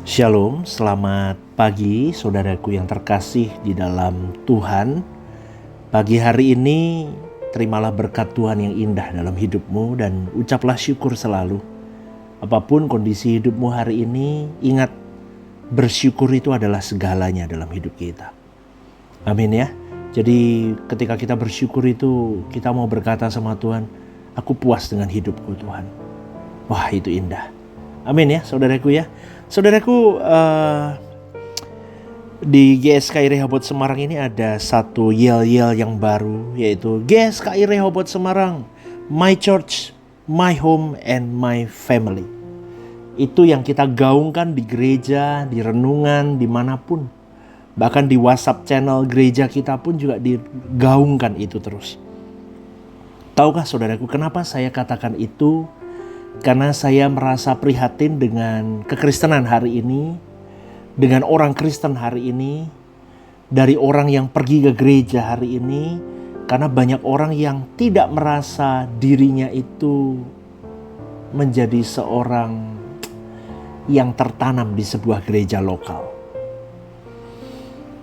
Shalom, selamat pagi saudaraku yang terkasih di dalam Tuhan. Pagi hari ini terimalah berkat Tuhan yang indah dalam hidupmu dan ucaplah syukur selalu. Apapun kondisi hidupmu hari ini, ingat bersyukur itu adalah segalanya dalam hidup kita. Amin ya. Jadi ketika kita bersyukur itu kita mau berkata sama Tuhan, aku puas dengan hidupku Tuhan. Wah, itu indah. Amin ya saudaraku ya. Saudaraku, di GSKI Rehoboth Semarang ini ada satu yel-yel yang baru, yaitu GSKI Rehoboth Semarang, My Church, My Home, and My Family. Itu yang kita gaungkan di gereja, di renungan, dimanapun. Bahkan di WhatsApp channel gereja kita pun juga digaungkan itu terus. Tahukah saudaraku kenapa saya katakan itu? Karena saya merasa prihatin dengan kekristenan hari ini, dengan orang Kristen hari ini, dari orang yang pergi ke gereja hari ini, karena banyak orang yang tidak merasa dirinya itu menjadi seorang yang tertanam di sebuah gereja lokal.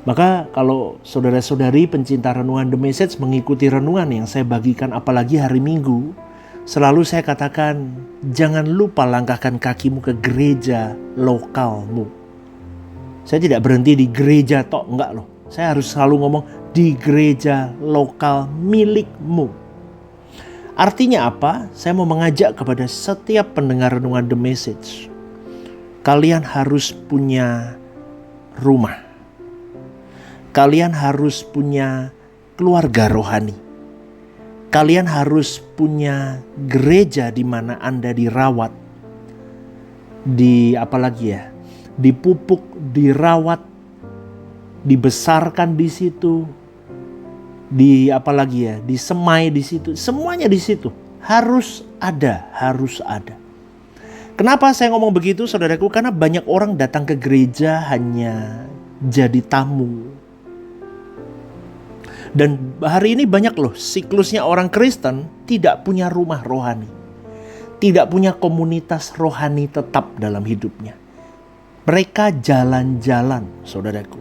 Maka kalau saudara-saudari pencinta renungan The Message mengikuti renungan yang saya bagikan apalagi hari Minggu, selalu saya katakan, jangan lupa langkahkan kakimu ke gereja lokalmu. Saya tidak berhenti di gereja tok, enggak loh. Saya harus selalu ngomong di gereja lokal milikmu. Artinya apa? Saya mau mengajak kepada setiap pendengar renungan The Message. Kalian harus punya rumah. Kalian harus punya keluarga rohani. Kalian harus punya gereja di mana Anda dirawat, dipupuk, dirawat, dibesarkan di situ, disemai di situ, semuanya di situ. Harus ada. Kenapa saya ngomong begitu, saudaraku? Karena banyak orang datang ke gereja hanya jadi tamu. Dan hari ini banyak loh siklusnya orang Kristen tidak punya rumah rohani. Tidak punya komunitas rohani tetap dalam hidupnya. Mereka jalan-jalan, saudaraku.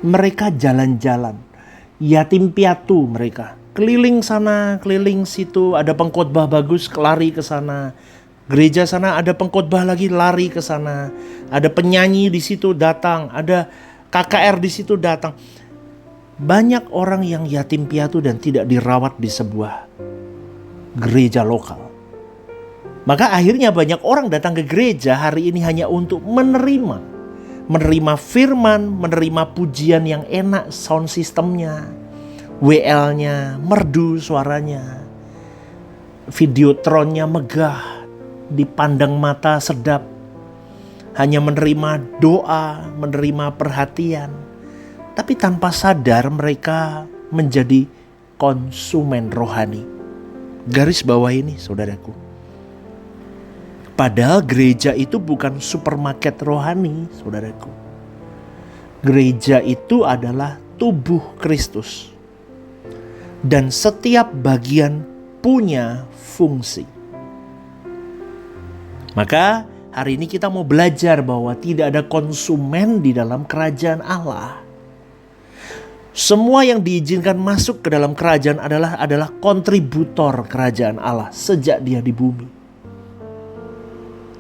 Mereka jalan-jalan. Yatim piatu mereka. Keliling sana, keliling situ. Ada pengkhotbah bagus, lari ke sana. Gereja sana ada pengkhotbah lagi, lari ke sana. Ada penyanyi di situ datang. Ada KKR di situ datang. Banyak orang yang yatim piatu dan tidak dirawat di sebuah gereja lokal. Maka akhirnya banyak orang datang ke gereja hari ini hanya untuk menerima firman, menerima pujian yang enak, sound systemnya, WL-nya merdu suaranya, videotronnya megah, dipandang mata sedap, hanya menerima doa, menerima perhatian. Tapi tanpa sadar mereka menjadi konsumen rohani. Garis bawah ini saudaraku. Padahal gereja itu bukan supermarket rohani saudaraku. Gereja itu adalah tubuh Kristus. Dan setiap bagian punya fungsi. Maka hari ini kita mau belajar bahwa tidak ada konsumen di dalam kerajaan Allah. Semua yang diizinkan masuk ke dalam kerajaan adalah kontributor kerajaan Allah sejak dia di bumi.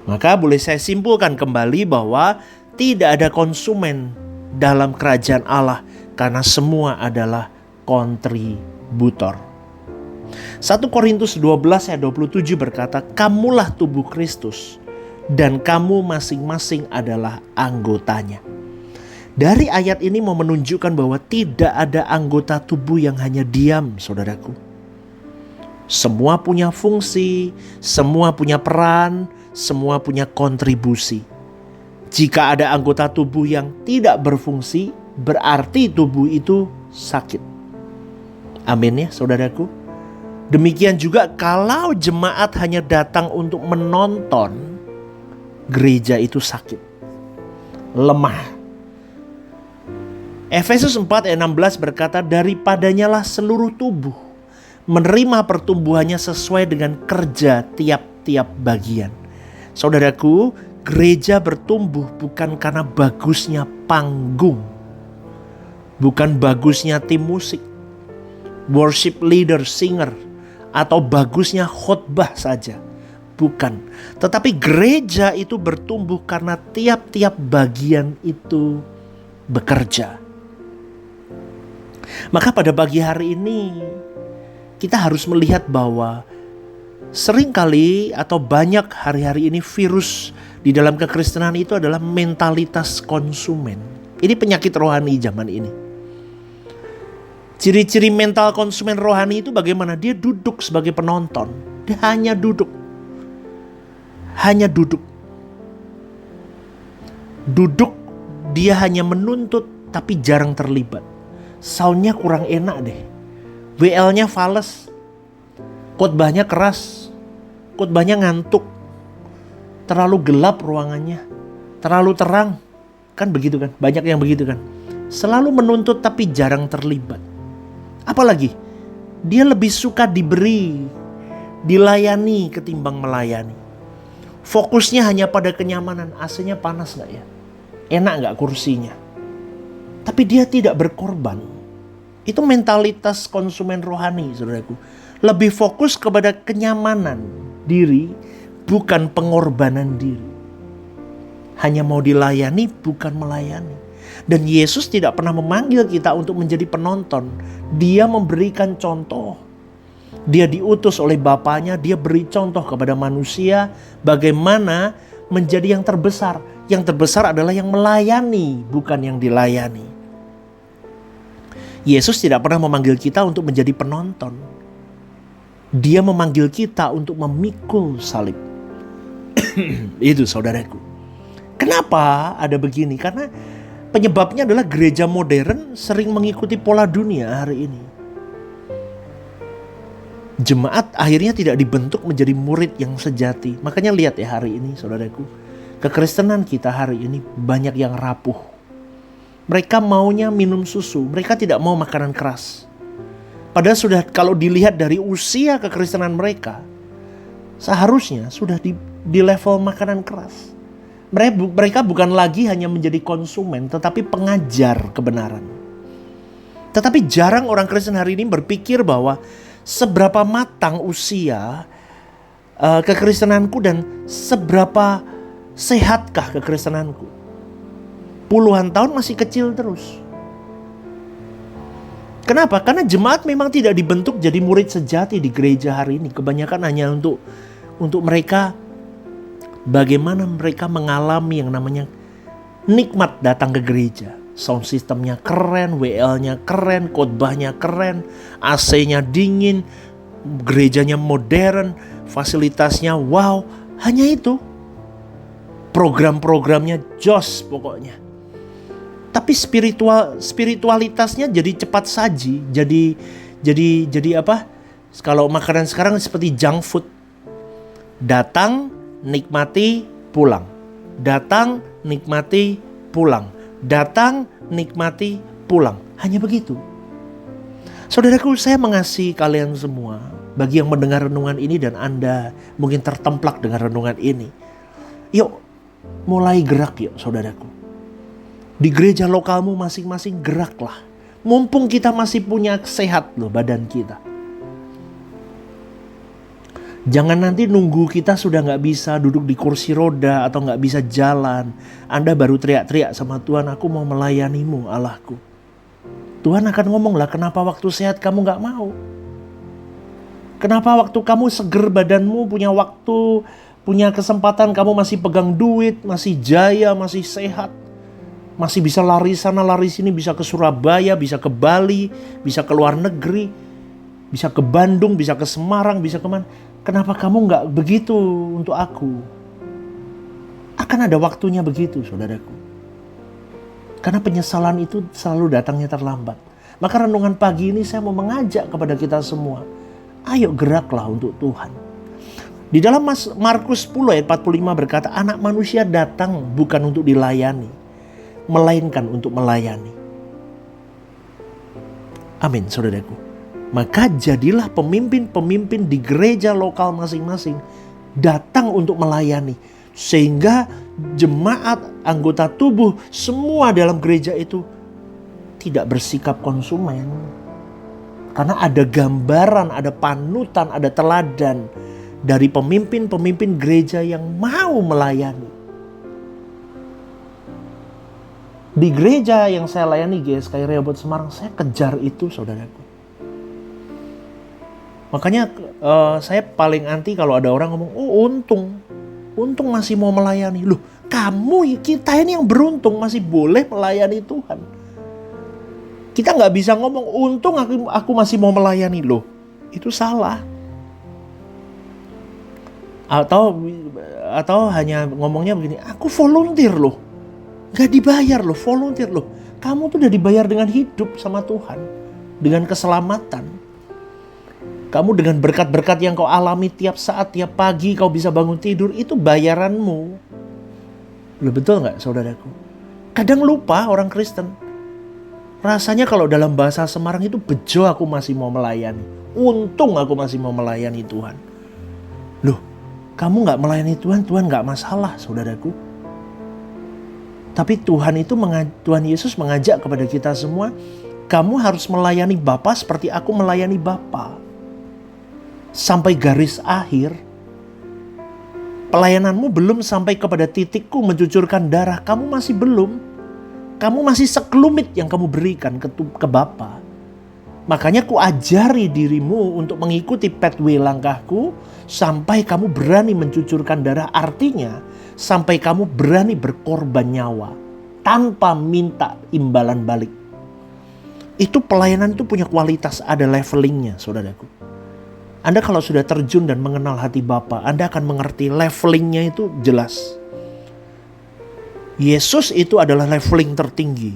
Maka boleh saya simpulkan kembali bahwa tidak ada konsumen dalam kerajaan Allah karena semua adalah kontributor. 1 Korintus 12 ayat 27 berkata, kamulah tubuh Kristus dan kamu masing-masing adalah anggotanya. Dari ayat ini mau menunjukkan bahwa tidak ada anggota tubuh yang hanya diam, saudaraku. Semua punya fungsi, semua punya peran, semua punya kontribusi. Jika ada anggota tubuh yang tidak berfungsi, berarti tubuh itu sakit. Amin ya, saudaraku. Demikian juga kalau jemaat hanya datang untuk menonton, gereja itu sakit, lemah. Efesus 4 ayat 16 berkata, daripadanya lah seluruh tubuh menerima pertumbuhannya sesuai dengan kerja tiap-tiap bagian. Saudaraku, Gereja bertumbuh bukan karena bagusnya panggung, bukan bagusnya tim musik, worship leader, singer, atau bagusnya khotbah saja. Bukan. Tetapi gereja itu bertumbuh karena tiap-tiap bagian itu bekerja. Maka pada pagi hari ini kita harus melihat bahwa seringkali atau banyak hari-hari ini virus di dalam kekristenan itu adalah mentalitas konsumen. Ini penyakit rohani zaman ini. Ciri-ciri mental konsumen rohani itu bagaimana? Dia duduk sebagai penonton. Dia hanya duduk. Hanya duduk. Duduk, dia hanya menuntut tapi jarang terlibat. Soundnya kurang enak deh. WL-nya fales. Khotbahnya keras. Khotbahnya ngantuk. Terlalu gelap ruangannya. Terlalu terang. Kan begitu kan? Banyak yang begitu kan? Selalu menuntut tapi jarang terlibat. Apalagi dia lebih suka diberi, dilayani ketimbang melayani. Fokusnya hanya pada kenyamanan. AC-nya panas gak ya? Enak gak kursinya? Tapi dia tidak berkorban. Itu mentalitas konsumen rohani, saudaraku. Lebih fokus kepada kenyamanan diri, bukan pengorbanan diri. Hanya mau dilayani, bukan melayani. Dan Yesus tidak pernah memanggil kita untuk menjadi penonton. Dia memberikan contoh. Dia diutus oleh Bapaknya, dia beri contoh kepada manusia bagaimana menjadi yang terbesar. Yang terbesar adalah yang melayani, bukan yang dilayani. Yesus tidak pernah memanggil kita untuk menjadi penonton. Dia memanggil kita untuk memikul salib. Itu saudaraku. Kenapa ada begini? Karena penyebabnya adalah gereja modern sering mengikuti pola dunia hari ini. Jemaat akhirnya tidak dibentuk menjadi murid yang sejati. Makanya lihat ya hari ini saudaraku. Kekristenan kita hari ini banyak yang rapuh. Mereka maunya minum susu. Mereka tidak mau makanan keras. Padahal sudah kalau dilihat dari usia kekristenan mereka, seharusnya sudah di level makanan keras. Mereka bukan lagi hanya menjadi konsumen, tetapi pengajar kebenaran. Tetapi jarang orang Kristen hari ini berpikir bahwa seberapa matang usia kekristenanku dan seberapa sehatkah kekristenanku. Puluhan tahun masih kecil terus. Kenapa? Karena jemaat memang tidak dibentuk jadi murid sejati di gereja hari ini. Kebanyakan hanya untuk mereka, bagaimana mereka mengalami yang namanya nikmat datang ke gereja. Sound systemnya keren, WL-nya keren, khotbahnya keren, AC-nya dingin, gerejanya modern, fasilitasnya wow. Hanya itu. Program-programnya jos pokoknya. Tapi spiritualitasnya jadi cepat saji, jadi apa? Kalau makanan sekarang seperti junk food. Datang, nikmati, pulang. Datang, nikmati, pulang. Datang, nikmati, pulang. Hanya begitu. Saudaraku, saya mengasihi kalian semua. Bagi yang mendengar renungan ini dan Anda mungkin tertemplak dengan renungan ini. Yuk, mulai gerak yuk saudaraku. Di gereja lokalmu masing-masing geraklah. Mumpung kita masih punya sehat loh badan kita. Jangan nanti nunggu kita sudah gak bisa duduk di kursi roda atau gak bisa jalan. Anda baru teriak-teriak sama Tuhan, aku mau melayanimu Allahku. Tuhan akan ngomong lah, kenapa waktu sehat kamu gak mau? Kenapa waktu kamu seger badanmu, punya waktu, punya kesempatan, kamu masih pegang duit, masih jaya, masih sehat. Masih bisa lari sana lari sini, bisa ke Surabaya, bisa ke Bali, bisa ke luar negeri, bisa ke Bandung, bisa ke Semarang, bisa kemana. Kenapa kamu gak begitu untuk aku? Akan ada waktunya begitu saudaraku. Karena penyesalan itu selalu datangnya terlambat. Maka renungan pagi ini saya mau mengajak kepada kita semua. Ayo geraklah untuk Tuhan. Di dalam Markus 10 ayat 45 berkata, anak manusia datang bukan untuk dilayani, melainkan untuk melayani. Amin saudaraku. Maka jadilah pemimpin-pemimpin di gereja lokal masing-masing datang untuk melayani. Sehingga jemaat, anggota tubuh, semua dalam gereja itu tidak bersikap konsumen. Karena ada gambaran, ada panutan, ada teladan dari pemimpin-pemimpin gereja yang mau melayani. Di gereja yang saya layani, GSKI Rehoboth Semarang, saya kejar itu, saudaraku. Makanya saya paling anti kalau ada orang ngomong, oh untung masih mau melayani. Loh, kita ini yang beruntung masih boleh melayani Tuhan. Kita nggak bisa ngomong, untung aku masih mau melayani. Loh, itu salah. Atau hanya ngomongnya begini, aku volunteer loh. Nggak dibayar loh, volunteer loh. Kamu tuh udah dibayar dengan hidup sama Tuhan. Dengan keselamatan. Kamu dengan berkat-berkat yang kau alami tiap saat, tiap pagi kau bisa bangun tidur, itu bayaranmu. Loh, betul nggak, saudaraku? Kadang lupa orang Kristen. Rasanya kalau dalam bahasa Semarang itu, bejo aku masih mau melayani. Untung aku masih mau melayani Tuhan. Loh, kamu nggak melayani Tuhan, Tuhan nggak masalah, saudaraku. Tapi Tuhan Yesus mengajak kepada kita semua, kamu harus melayani Bapa seperti aku melayani Bapa. Sampai garis akhir, pelayananmu belum sampai kepada titikku mencucurkan darah, kamu masih belum. Kamu masih sekelumit yang kamu berikan ke Bapa. Makanya ku ajari dirimu untuk mengikuti pathway langkahku sampai kamu berani mencucurkan darah. Artinya sampai kamu berani berkorban nyawa tanpa minta imbalan balik. Itu pelayanan itu punya kualitas, ada levelingnya, saudaraku. Anda kalau sudah terjun dan mengenal hati Bapa, Anda akan mengerti levelingnya itu jelas. Yesus itu adalah leveling tertinggi.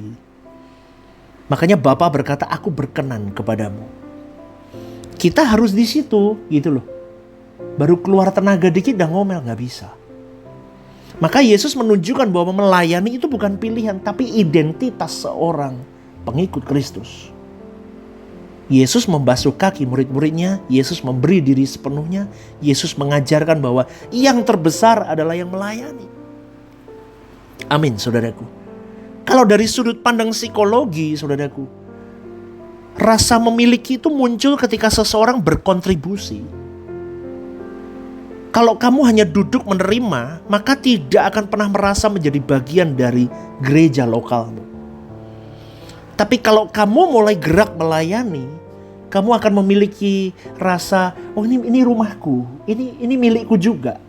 Makanya Bapa berkata, aku berkenan kepadamu. Kita harus di situ, gitu loh. Baru keluar tenaga dikit udah ngomel, gak bisa. Maka Yesus menunjukkan bahwa melayani itu bukan pilihan, tapi identitas seorang pengikut Kristus. Yesus membasuh kaki murid-muridnya, Yesus memberi diri sepenuhnya, Yesus mengajarkan bahwa yang terbesar adalah yang melayani. Amin, saudaraku. Kalau dari sudut pandang psikologi, saudaraku, rasa memiliki itu muncul ketika seseorang berkontribusi. Kalau kamu hanya duduk menerima, maka tidak akan pernah merasa menjadi bagian dari gereja lokalmu. Tapi kalau kamu mulai gerak melayani, kamu akan memiliki rasa, oh ini rumahku, ini milikku juga.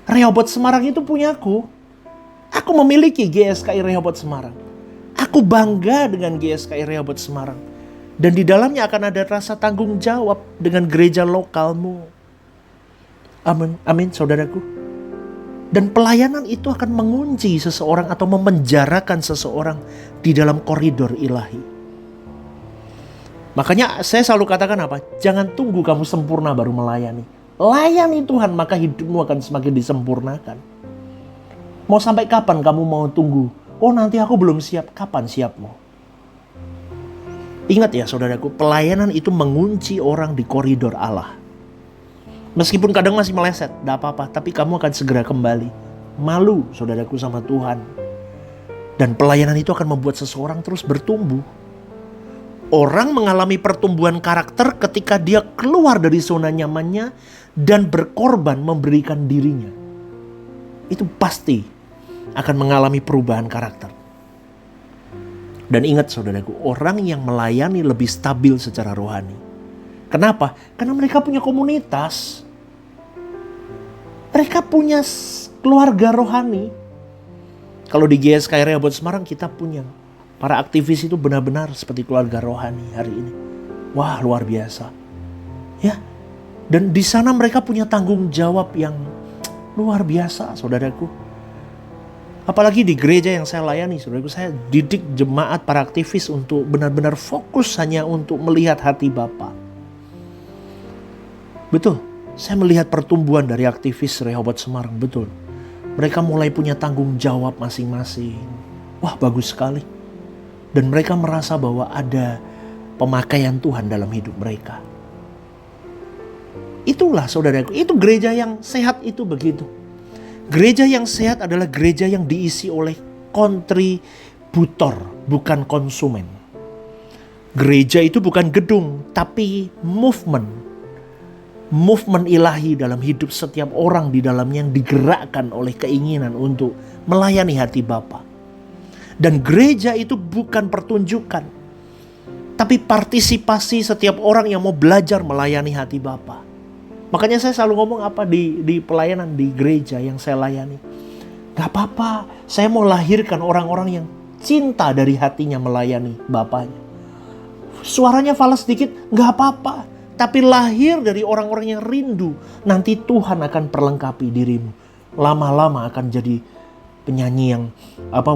Rehoboth Semarang itu punyaku. Aku memiliki GSKI Rehoboth Semarang. Aku bangga dengan GSKI Rehoboth Semarang. Dan di dalamnya akan ada rasa tanggung jawab dengan gereja lokalmu. Amin, amin, saudaraku. Dan pelayanan itu akan mengunci seseorang atau memenjarakan seseorang di dalam koridor ilahi. Makanya saya selalu katakan apa? Jangan tunggu kamu sempurna baru melayani. Layani Tuhan, maka hidupmu akan semakin disempurnakan. Mau sampai kapan kamu mau tunggu? Oh, nanti aku belum siap. Kapan siapmu? Ingat ya, saudaraku, pelayanan itu mengunci orang di koridor Allah. Meskipun kadang masih meleset, tidak apa-apa, tapi kamu akan segera kembali. Malu, saudaraku, sama Tuhan. Dan pelayanan itu akan membuat seseorang terus bertumbuh. Orang mengalami pertumbuhan karakter ketika dia keluar dari zona nyamannya dan berkorban memberikan dirinya. Itu pasti akan mengalami perubahan karakter. Dan ingat, saudaraku, orang yang melayani lebih stabil secara rohani. Kenapa? Karena mereka punya komunitas. Mereka punya keluarga rohani. Kalau di GSKI Rehoboth Semarang kita punya para aktivis itu benar-benar seperti keluarga rohani hari ini. Wah, luar biasa. Ya. Dan di sana mereka punya tanggung jawab yang luar biasa, saudaraku. Apalagi di gereja yang saya layani, saudaraku, saya didik jemaat para aktivis untuk benar-benar fokus hanya untuk melihat hati Bapa. Betul, saya melihat pertumbuhan dari aktivis Rehoboth Semarang, betul. Mereka mulai punya tanggung jawab masing-masing. Wah, bagus sekali. Dan mereka merasa bahwa ada pemakaian Tuhan dalam hidup mereka. Itulah, saudaraku, itu gereja yang sehat itu begitu. Gereja yang sehat adalah gereja yang diisi oleh kontributor, bukan konsumen. Gereja itu bukan gedung, tapi movement. Movement ilahi dalam hidup setiap orang di dalamnya yang digerakkan oleh keinginan untuk melayani hati Bapa. Dan gereja itu bukan pertunjukan, tapi partisipasi setiap orang yang mau belajar melayani hati Bapa. Makanya saya selalu ngomong apa di pelayanan di gereja yang saya layani. Gak apa-apa, saya mau lahirkan orang-orang yang cinta dari hatinya melayani Bapanya. Suaranya fals sedikit, gak apa-apa. Tapi lahir dari orang-orang yang rindu. Nanti Tuhan akan perlengkapi dirimu. Lama-lama akan jadi penyanyi yang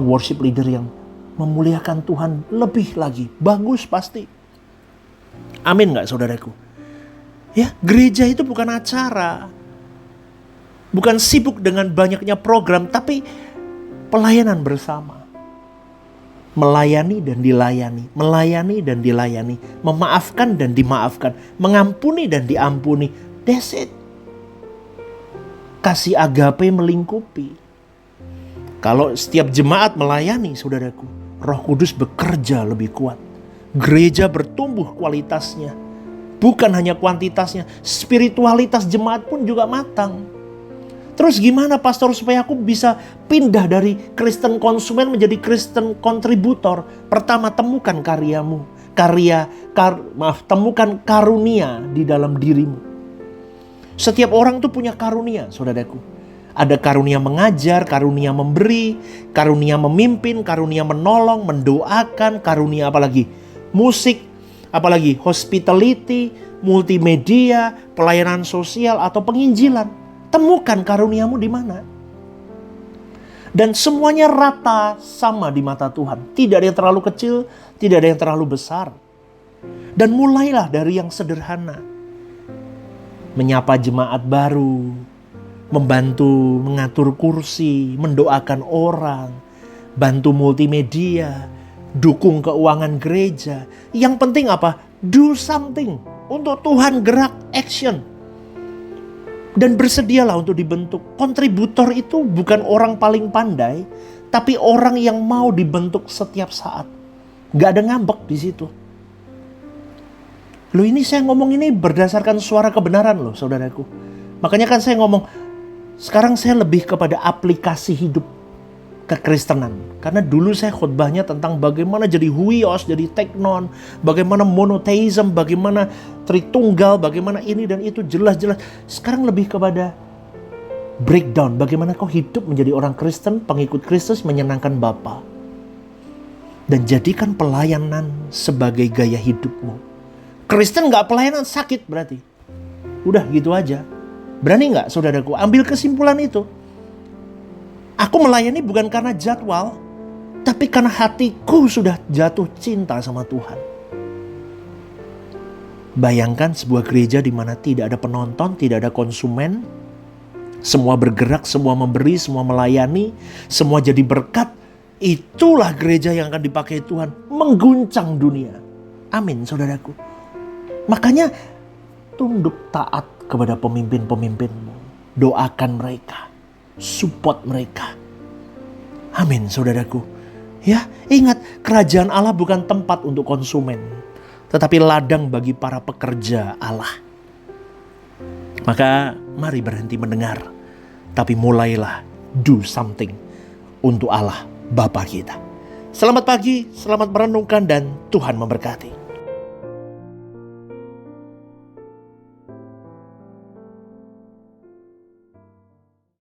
worship leader yang memuliakan Tuhan lebih lagi. Bagus pasti. Amin gak saudaraku? Ya, gereja itu bukan acara. Bukan sibuk dengan banyaknya program, tapi pelayanan bersama. Melayani dan dilayani, melayani dan dilayani, memaafkan dan dimaafkan, mengampuni dan diampuni. That's it. Kasih agape melingkupi. Kalau setiap jemaat melayani, saudaraku, Roh Kudus bekerja lebih kuat. Gereja bertumbuh kualitasnya. Bukan hanya kuantitasnya, spiritualitas jemaat pun juga matang. Terus gimana pastor supaya aku bisa pindah dari Kristen konsumen menjadi Kristen kontributor? Pertama, temukan karyamu. Temukan karunia di dalam dirimu. Setiap orang tuh punya karunia, saudaraku. Ada karunia mengajar, karunia memberi, karunia memimpin, karunia menolong, mendoakan, karunia apalagi? Musik, apalagi hospitality, multimedia, pelayanan sosial atau penginjilan. Temukan karuniamu di mana. Dan semuanya rata sama di mata Tuhan. Tidak ada yang terlalu kecil, tidak ada yang terlalu besar. Dan mulailah dari yang sederhana. Menyapa jemaat baru, membantu mengatur kursi, mendoakan orang, bantu multimedia, dukung keuangan gereja. Yang penting apa? Do something. Untuk Tuhan gerak, action. Dan bersedialah untuk dibentuk. Kontributor itu bukan orang paling pandai, tapi orang yang mau dibentuk setiap saat. Gak ada ngambek di situ. Loh, ini saya ngomong ini berdasarkan suara kebenaran loh, saudaraku. Makanya kan saya ngomong, sekarang saya lebih kepada aplikasi hidup kekristenan. Karena dulu saya khotbahnya tentang bagaimana jadi huios, jadi teknon, bagaimana monotheism, bagaimana Tritunggal, bagaimana ini dan itu jelas-jelas. Sekarang lebih kepada breakdown, bagaimana kau hidup menjadi orang Kristen, pengikut Kristus, menyenangkan Bapa. Dan jadikan pelayanan sebagai gaya hidupmu. Kristen gak pelayanan sakit berarti. Udah gitu aja. Berani gak saudaraku ambil kesimpulan itu? Aku melayani bukan karena jadwal, tapi karena hatiku sudah jatuh cinta sama Tuhan. Bayangkan sebuah gereja di mana tidak ada penonton, tidak ada konsumen. Semua bergerak, semua memberi, semua melayani, semua jadi berkat. Itulah gereja yang akan dipakai Tuhan mengguncang dunia. Amin, saudaraku. Makanya tunduk taat kepada pemimpin-pemimpinmu. Doakan mereka. Support mereka. Amin, saudaraku. Ya, ingat, kerajaan Allah bukan tempat untuk konsumen, tetapi ladang bagi para pekerja Allah. Maka mari berhenti mendengar, tapi mulailah do something untuk Allah Bapa kita. Selamat pagi, selamat merenungkan dan Tuhan memberkati.